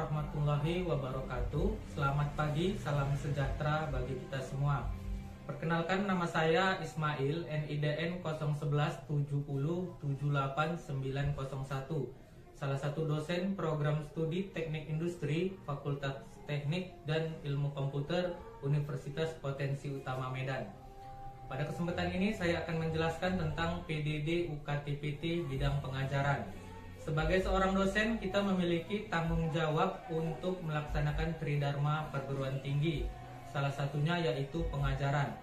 warahmatullahi wabarakatuh. Selamat pagi, salam sejahtera bagi kita semua. Perkenalkan, nama saya Ismail, NIDN 011707891, salah satu dosen program studi Teknik Industri Fakultas Teknik dan Ilmu Komputer Universitas Potensi Utama Medan. Pada kesempatan ini saya akan menjelaskan tentang PDD UKT-PT bidang pengajaran. Sebagai seorang dosen, kita memiliki tanggung jawab untuk melaksanakan tridharma perguruan tinggi. Salah satunya yaitu pengajaran.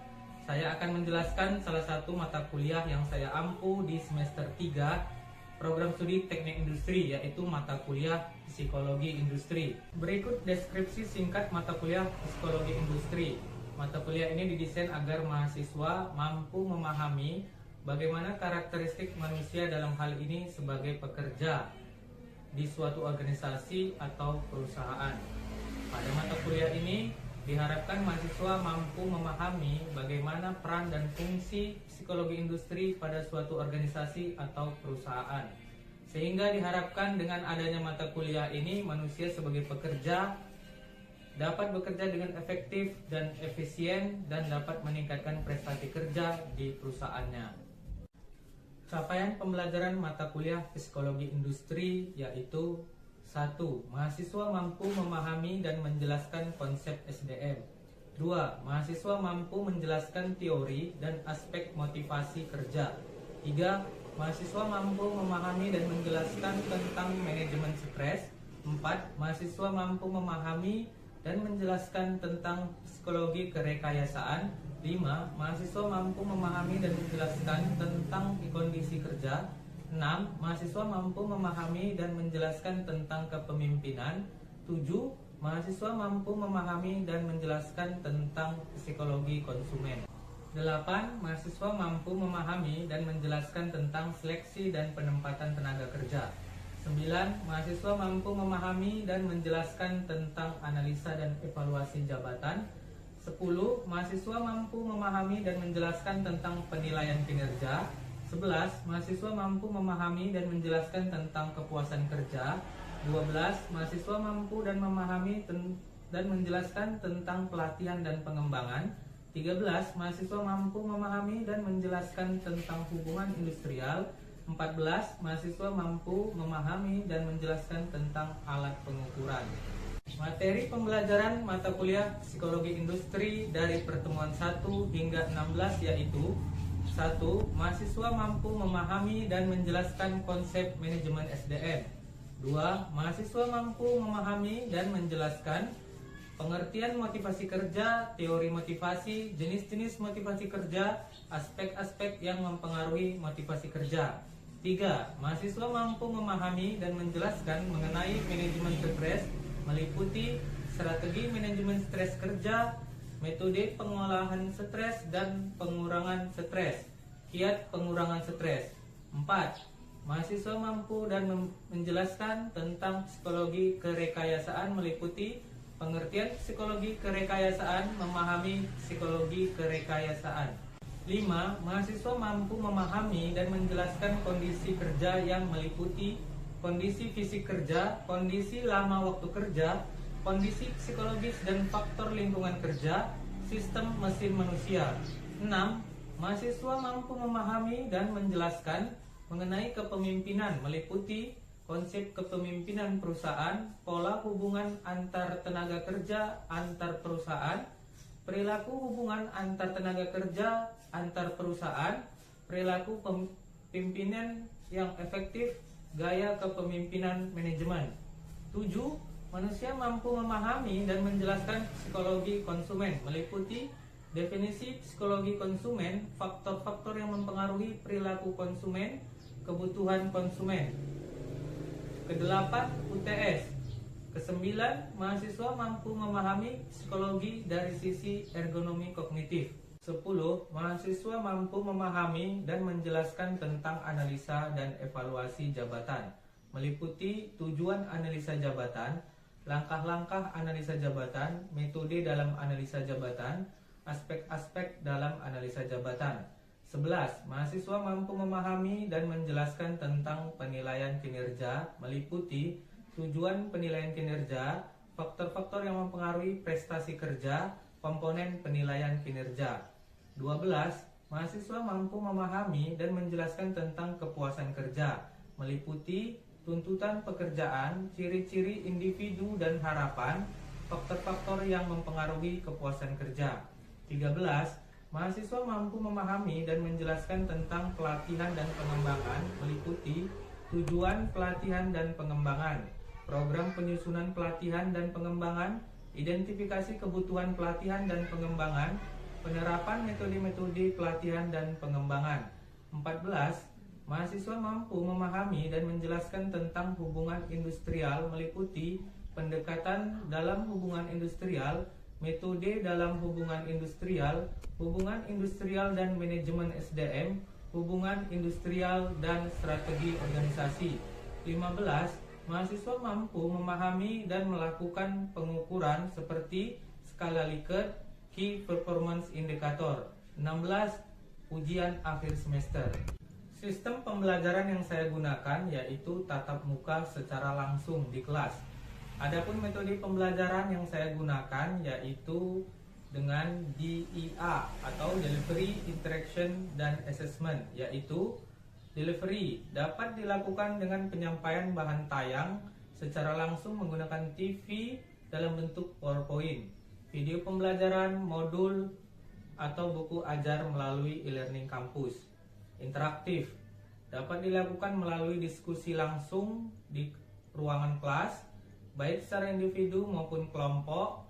Saya akan menjelaskan salah satu mata kuliah yang saya ampu di semester 3 program studi Teknik Industri, yaitu mata kuliah Psikologi Industri. Berikut deskripsi singkat mata kuliah Psikologi Industri. Mata kuliah ini didesain agar mahasiswa mampu memahami bagaimana karakteristik manusia dalam hal ini sebagai pekerja di suatu organisasi atau perusahaan. Pada mata kuliah ini diharapkan mahasiswa mampu memahami bagaimana peran dan fungsi psikologi industri pada suatu organisasi atau perusahaan. Sehingga diharapkan dengan adanya mata kuliah ini manusia sebagai pekerja dapat bekerja dengan efektif dan efisien dan dapat meningkatkan prestasi kerja di perusahaannya. Capaian pembelajaran mata kuliah Psikologi Industri yaitu 1. Mahasiswa mampu memahami dan menjelaskan konsep SDM. 2. Mahasiswa mampu menjelaskan teori dan aspek motivasi kerja. 3. Mahasiswa mampu memahami dan menjelaskan tentang manajemen stres. 4. Mahasiswa mampu memahami dan menjelaskan tentang psikologi kerekayasaan. 5. Mahasiswa mampu memahami dan menjelaskan tentang kondisi kerja. 6. Mahasiswa mampu memahami dan menjelaskan tentang kepemimpinan. 7. Mahasiswa mampu memahami dan menjelaskan tentang psikologi konsumen. 8. Mahasiswa mampu memahami dan menjelaskan tentang seleksi dan penempatan tenaga kerja. 9. Mahasiswa mampu memahami dan menjelaskan tentang analisa dan evaluasi jabatan. 10. Mahasiswa mampu memahami dan menjelaskan tentang penilaian kinerja. 11. Mahasiswa mampu memahami dan menjelaskan tentang kepuasan kerja. 12. Mahasiswa mampu dan memahami dan menjelaskan tentang pelatihan dan pengembangan. 13. Mahasiswa mampu memahami dan menjelaskan tentang hubungan industrial. 14. Mahasiswa mampu memahami dan menjelaskan tentang alat pengukuran. Materi pembelajaran mata kuliah Psikologi Industri dari pertemuan 1 hingga 16 yaitu 1. Mahasiswa mampu memahami dan menjelaskan konsep manajemen SDM. 2. Mahasiswa mampu memahami dan menjelaskan pengertian motivasi kerja, teori motivasi, jenis-jenis motivasi kerja, aspek-aspek yang mempengaruhi motivasi kerja. 3. Mahasiswa mampu memahami dan menjelaskan mengenai manajemen stres, meliputi strategi manajemen stres kerja, metode pengolahan stres dan pengurangan stres, kiat pengurangan stres. 4. Mahasiswa mampu dan menjelaskan tentang psikologi kerekayasaan, meliputi pengertian psikologi kerekayasaan, memahami psikologi kerekayasaan. 5. Mahasiswa mampu memahami dan menjelaskan kondisi kerja yang meliputi kondisi fisik kerja, kondisi lama waktu kerja, kondisi psikologis dan faktor lingkungan kerja, sistem mesin manusia. 6. Mahasiswa mampu memahami dan menjelaskan mengenai kepemimpinan, meliputi konsep kepemimpinan perusahaan, pola hubungan antar tenaga kerja antar perusahaan, perilaku hubungan antar tenaga kerja antar perusahaan, perilaku pimpinan yang efektif, gaya kepemimpinan manajemen. 7. Manusia mampu memahami dan menjelaskan psikologi konsumen, meliputi definisi psikologi konsumen, faktor-faktor yang mempengaruhi perilaku konsumen, kebutuhan konsumen. Ke-8. UTS. Ke-9. Mahasiswa mampu memahami psikologi dari sisi ergonomi kognitif. 10. Mahasiswa mampu memahami dan menjelaskan tentang analisa dan evaluasi jabatan, meliputi tujuan analisa jabatan, langkah-langkah analisa jabatan, metode dalam analisa jabatan, aspek-aspek dalam analisa jabatan. 11. Mahasiswa mampu memahami dan menjelaskan tentang penilaian kinerja, meliputi tujuan penilaian kinerja, faktor-faktor yang mempengaruhi prestasi kerja, komponen penilaian kinerja. 12. Mahasiswa mampu memahami dan menjelaskan tentang kepuasan kerja, meliputi tuntutan pekerjaan, ciri-ciri individu dan harapan, faktor-faktor yang mempengaruhi kepuasan kerja. 13. Mahasiswa mampu memahami dan menjelaskan tentang pelatihan dan pengembangan, meliputi tujuan pelatihan dan pengembangan, program penyusunan pelatihan dan pengembangan, identifikasi kebutuhan pelatihan dan pengembangan, penerapan metode-metode pelatihan dan pengembangan. 14. Mahasiswa mampu memahami dan menjelaskan tentang hubungan industrial, meliputi pendekatan dalam hubungan industrial, metode dalam hubungan industrial dan manajemen SDM, hubungan industrial dan strategi organisasi. 15. Mahasiswa mampu memahami dan melakukan pengukuran seperti skala Likert, Key Performance Indicator. 16. Ujian akhir semester. Sistem pembelajaran yang saya gunakan yaitu tatap muka secara langsung di kelas. Adapun metode pembelajaran yang saya gunakan yaitu dengan DIA atau Delivery, Interaction, dan Assessment, yaitu delivery dapat dilakukan dengan penyampaian bahan tayang secara langsung menggunakan TV dalam bentuk PowerPoint, video pembelajaran, modul, atau buku ajar melalui e-learning kampus. Interaktif dapat dilakukan melalui diskusi langsung di ruangan kelas, baik secara individu maupun kelompok,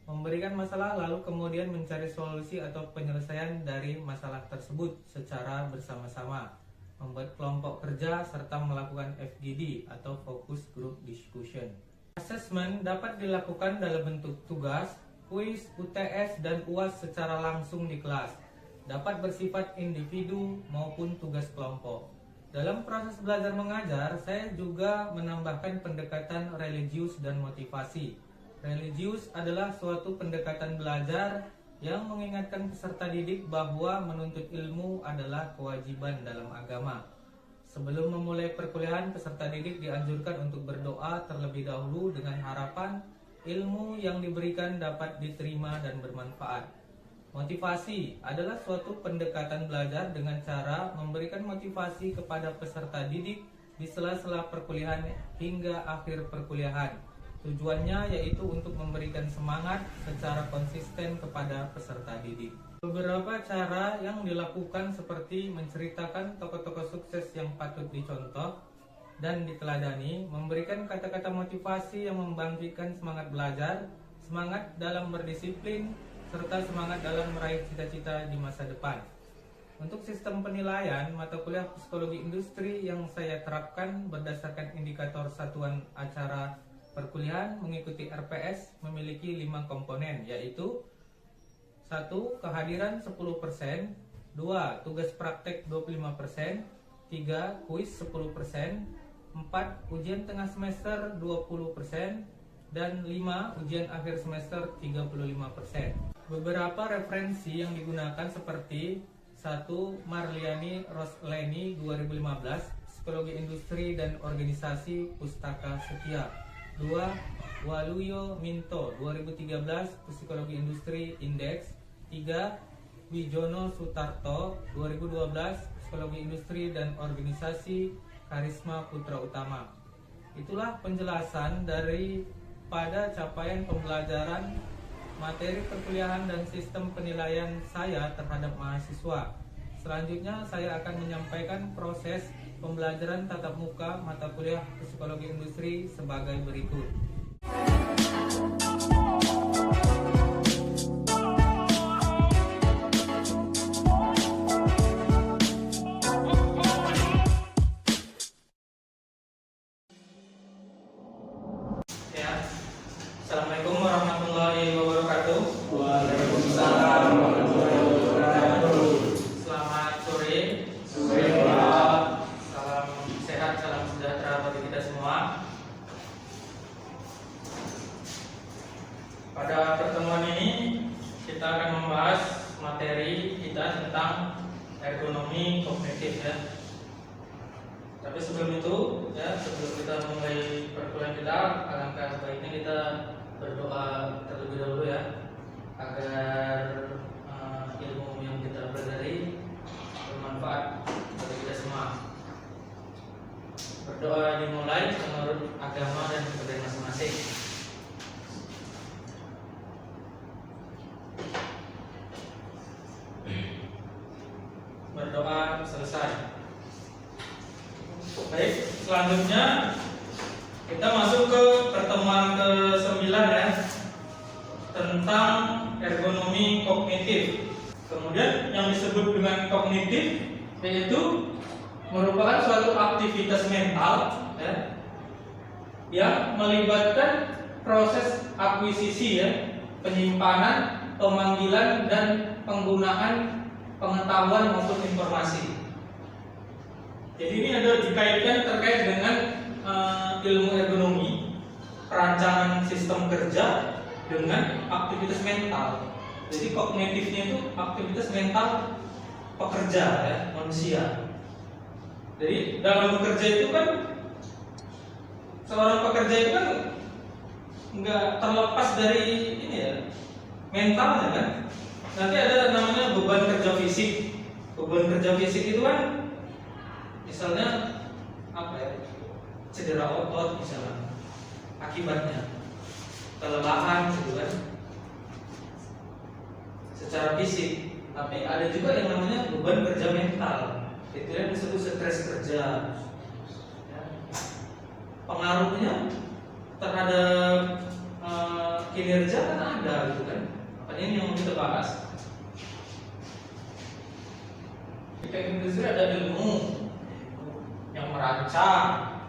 memberikan masalah lalu kemudian mencari solusi atau penyelesaian dari masalah tersebut secara bersama-sama, membuat kelompok kerja, serta melakukan FGD atau Focus Group Discussion. Assessment dapat dilakukan dalam bentuk tugas, kuis, UTS, dan UAS secara langsung di kelas. Dapat bersifat individu maupun tugas kelompok. Dalam proses belajar mengajar, saya juga menambahkan pendekatan religius dan motivasi. Religius adalah suatu pendekatan belajar yang mengingatkan peserta didik bahwa menuntut ilmu adalah kewajiban dalam agama. Sebelum memulai perkuliahan, peserta didik dianjurkan untuk berdoa terlebih dahulu dengan harapan ilmu yang diberikan dapat diterima dan bermanfaat. Motivasi adalah suatu pendekatan belajar dengan cara memberikan motivasi kepada peserta didik di sela-sela perkuliahan hingga akhir perkuliahan. Tujuannya yaitu untuk memberikan semangat secara konsisten kepada peserta didik. Beberapa cara yang dilakukan seperti menceritakan tokoh-tokoh sukses yang patut dicontoh dan diteladani, memberikan kata-kata motivasi yang membangkitkan semangat belajar, semangat dalam berdisiplin, serta semangat dalam meraih cita-cita di masa depan. Untuk sistem penilaian, mata kuliah psikologi industri yang saya terapkan berdasarkan indikator satuan acara perkuliahan mengikuti RPS memiliki 5 komponen, yaitu 1. Kehadiran 10%, 2. Tugas praktek 25%, 3. Kuis 10%, 4. Ujian tengah semester 20%, dan 5. Ujian akhir semester 35%. Beberapa referensi yang digunakan seperti 1. Marliani Rosleni 2015, Psikologi Industri dan Organisasi Pustaka Setia. 2. Waluyo Minto 2013, Psikologi Industri Indeks. 3. Wijono Sutarto 2012, Psikologi Industri dan Organisasi Karisma Putra Utama. Itulah penjelasan daripada capaian pembelajaran materi perkuliahan dan sistem penilaian saya terhadap mahasiswa. Selanjutnya saya akan menyampaikan proses pembelajaran tatap muka mata kuliah Psikologi Industri sebagai berikut. Assalamualaikum warahmatullahi wabarakatuh. Waalaikumsalam warahmatullahi wabarakatuh. Selamat sore. Sore. Salam sehat, salam sejahtera bagi kita semua. Pada pertemuan ini kita akan membahas materi kita tentang ergonomi kognitif ya. Kita Tapi sebelum itu, ya sebelum kita mulai perkuliahan kita, alangkah baiknya kita berdoa terlebih dahulu ya, agar ilmu yang kita pelajari bermanfaat bagi kita semua. Berdoa dimulai menurut agama dan kepercayaan masing-masing. Berdoa selesai. Baik, selanjutnya kita masuk ke pertemuan ke-9 ya, tentang ergonomi kognitif. Kemudian yang disebut dengan kognitif yaitu merupakan suatu aktivitas mental ya, yang melibatkan proses akuisisi ya, penyimpanan, pemanggilan dan penggunaan pengetahuan maupun informasi. Jadi ini ada dikaitkan terkait dengan ilmu ergonomi, perancangan sistem kerja dengan aktivitas mental. Jadi kognitifnya itu aktivitas mental pekerja ya, manusia. Jadi dalam bekerja itu kan, seorang pekerja itu kan nggak terlepas dari ini ya, mentalnya kan. Nanti ada namanya beban kerja fisik. Beban kerja fisik itu kan misalnya apa ya, cedera otot misalnya, akibatnya kelelahan gitu kan, secara fisik. Tapi ada juga yang namanya beban kerja mental, itu yang disebut stres kerja ya. Pengaruhnya terhadap kinerja kan ada gitu kan. Makanya ini yang kita bahas. Di teknik industri ada ilmu yang merancang,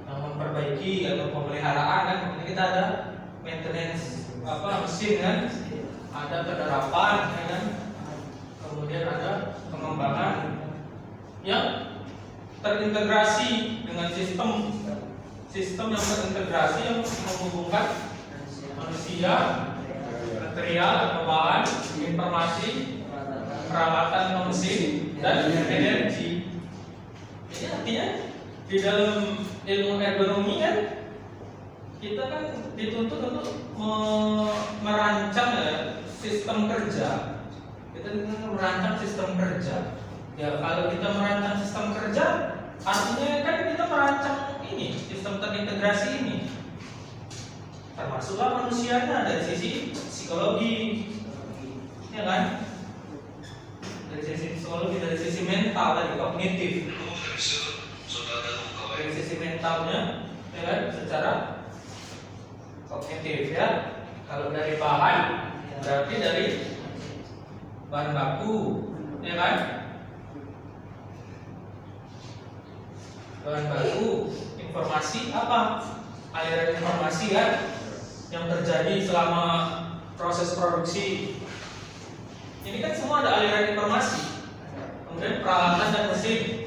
yang memperbaiki atau pemeliharaan kan. Ini kita ada maintenance mesin kan, ada penerapan ya kan, kemudian ada pengembangan yang terintegrasi dengan sistem yang terintegrasi yang menghubungkan manusia, material atau bahan, informasi, peralatan mesin dan energi. Jadi artinya di dalam ilmu ergonomi kan kita kan dituntut untuk merancang ya, sistem kerja. Kita dituntut merancang sistem kerja. Ya kalau kita merancang sistem kerja, artinya kan kita merancang ini sistem terintegrasi ini. Termasuklah manusianya dari sisi psikologi, ya kan? Dari sisi psikologi, dari sisi mental, dari kognitif. Dari sisi mentalnya, ya kan? Secara kognitif ya. Kalau dari bahan, berarti dari bahan baku, ya kan? Bahan baku, informasi apa? Aliran informasi kan yang terjadi selama proses produksi. Ini kan semua ada aliran informasi. Kemudian peralatan dan mesin.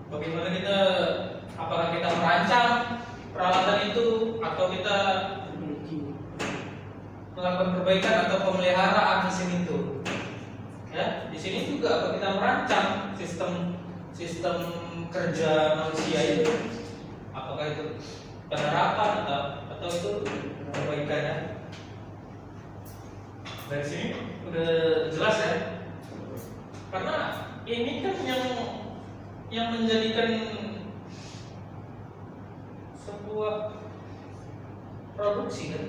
Bagaimana kita, apakah kita merancang peralatan itu atau kita melakukan perbaikan atau pemeliharaan mesin itu? Ya, di sini juga apakah kita merancang sistem kerja manusia itu? Apakah itu penerapan atau itu perbaikannya? Dari sini udah jelas ya. Karena ini kan yang menjadikan sebuah produksi kan.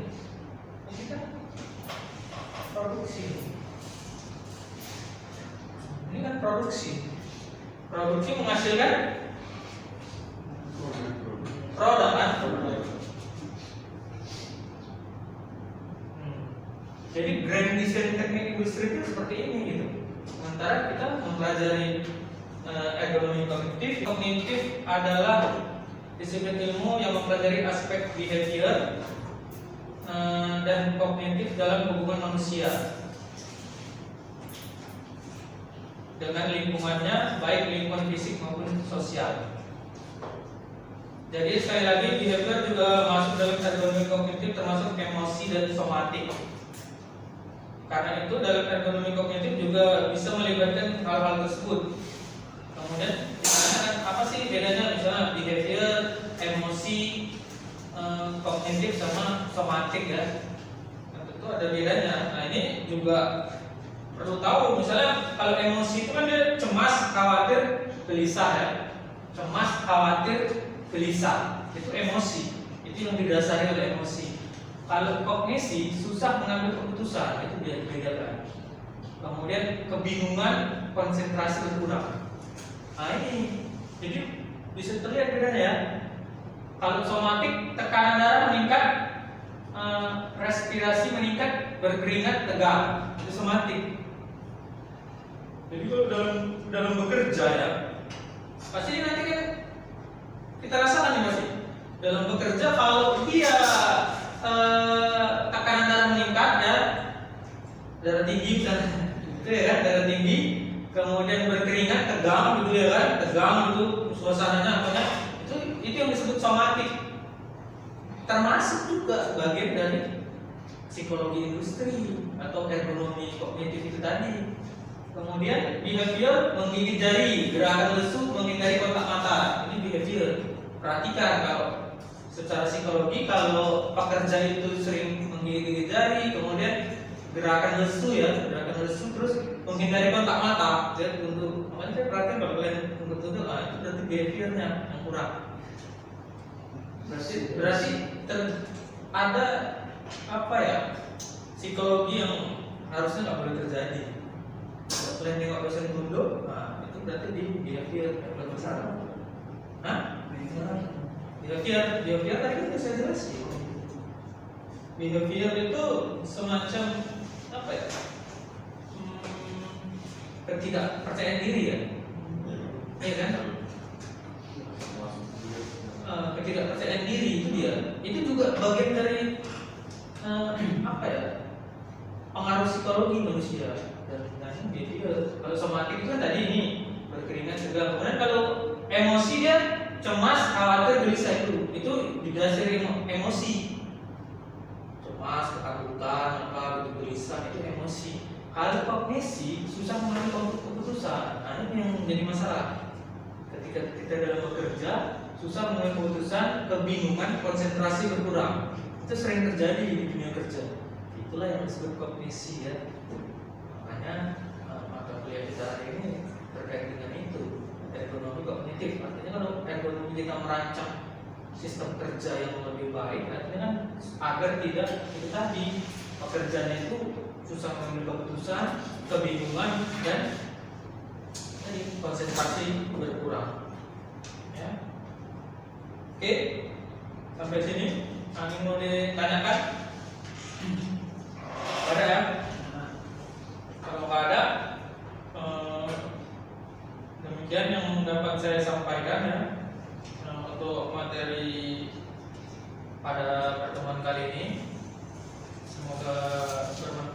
Ini kan produksi. Ini kan produksi. Produksi menghasilkan produk kan. Jadi grand design teknik industri itu seperti ini gitu. Sementara kita mempelajari ergonomi kognitif. Kognitif adalah disiplin ilmu yang mempelajari aspek behavior dan kognitif dalam hubungan manusia dengan lingkungannya, baik lingkungan fisik maupun sosial. Jadi sekali lagi behavior juga masuk dalam ergonomi kognitif, termasuk emosi dan somatik. Karena itu dalam ergonomi kognitif juga bisa melibatkan hal-hal tersebut. Kemudian emosi, kognitif sama somatik ya. Nah, tentu ada bedanya. Nah, ini juga perlu tahu. Misalnya kalau emosi itu kan dia cemas, khawatir, gelisah ya. Cemas, khawatir, gelisah. Itu emosi. Itu yang didasari oleh emosi. Kalau kognisi susah mengambil keputusan, itu dia dibedakan. Kemudian kebingungan, konsentrasi berkurang. Nah ini, jadi bisa terlihat bedanya ya. Kalau somatik, tekanan darah meningkat, respirasi meningkat, berkeringat, tegang. Itu somatik. Jadi kalau dalam bekerja ya, pasti nanti kan kita rasakan nih pasti. Dalam bekerja kalau dia tekanan darah meningkat ya, darah tinggi misalnya, itu ya kan, darah tinggi, kemudian berkeringat, tegang gitu ya kan, tegang itu suasananya apanya, itu yang disebut somatik. Termasuk juga bagian dari psikologi industri atau ergonomi kognitif itu tadi. Kemudian behavior, menggigit jari, gerakan lesu, menghindari kontak mata. Ini behavior. Perhatikan kalau secara psikologi, kalau pekerja itu sering menggigit jari, kemudian gerakan lesu ya, gerakan lesu, terus menghindari kontak mata. Jadi untuk makanya saya perhatikan kalau kalian untuk itu berarti behaviornya yang kurang. Berarti ada apa ya, psikologi yang harusnya nggak boleh terjadi. Kalau kalian nengok dosen tunduk, nah itu berarti di behavior yang bermasalah. Hah? Behavior tadi kan saya jelasin. Behavior itu semacam apa ya? Ketidakpercayaan diri ya, iya kan? Ketidakpercayaan diri itu dia. Itu juga bagian dari apa ya? Pengaruh psikologi manusia. Dan behavior. Kalau somatik itu kan tadi ini berkeringat juga. Kemudian kalau emosi dia cemas, khawatir, gelisah itu didasari emosi. Cemas, ketakutan, apa gitu, gelisah itu emosi. Kalau kognisi susah mengambil keputusan. Nah, ini yang menjadi masalah. Ketika kita dalam bekerja susah mengambil keputusan, kebingungan, konsentrasi berkurang. Itu sering terjadi di dunia kerja. Itulah yang disebut kognisi ya. Makanya mata kuliah kita hari ini terkait dengan itu, ergonomi kognitif. Artinya kalau ergonomi kita merancang sistem kerja yang lebih baik, artinya kan agar tidak itu tadi pekerjaan itu susah mengambil keputusan, kebingungan, dan konsentrasi berkurang. Ya. Oke, sampai sini. Ada yang mau ditanyakan? Ada ya? Kalau nggak ada, demikian yang dapat saya sampaikan ya untuk materi pada pertemuan kali ini. Semoga bermanfaat.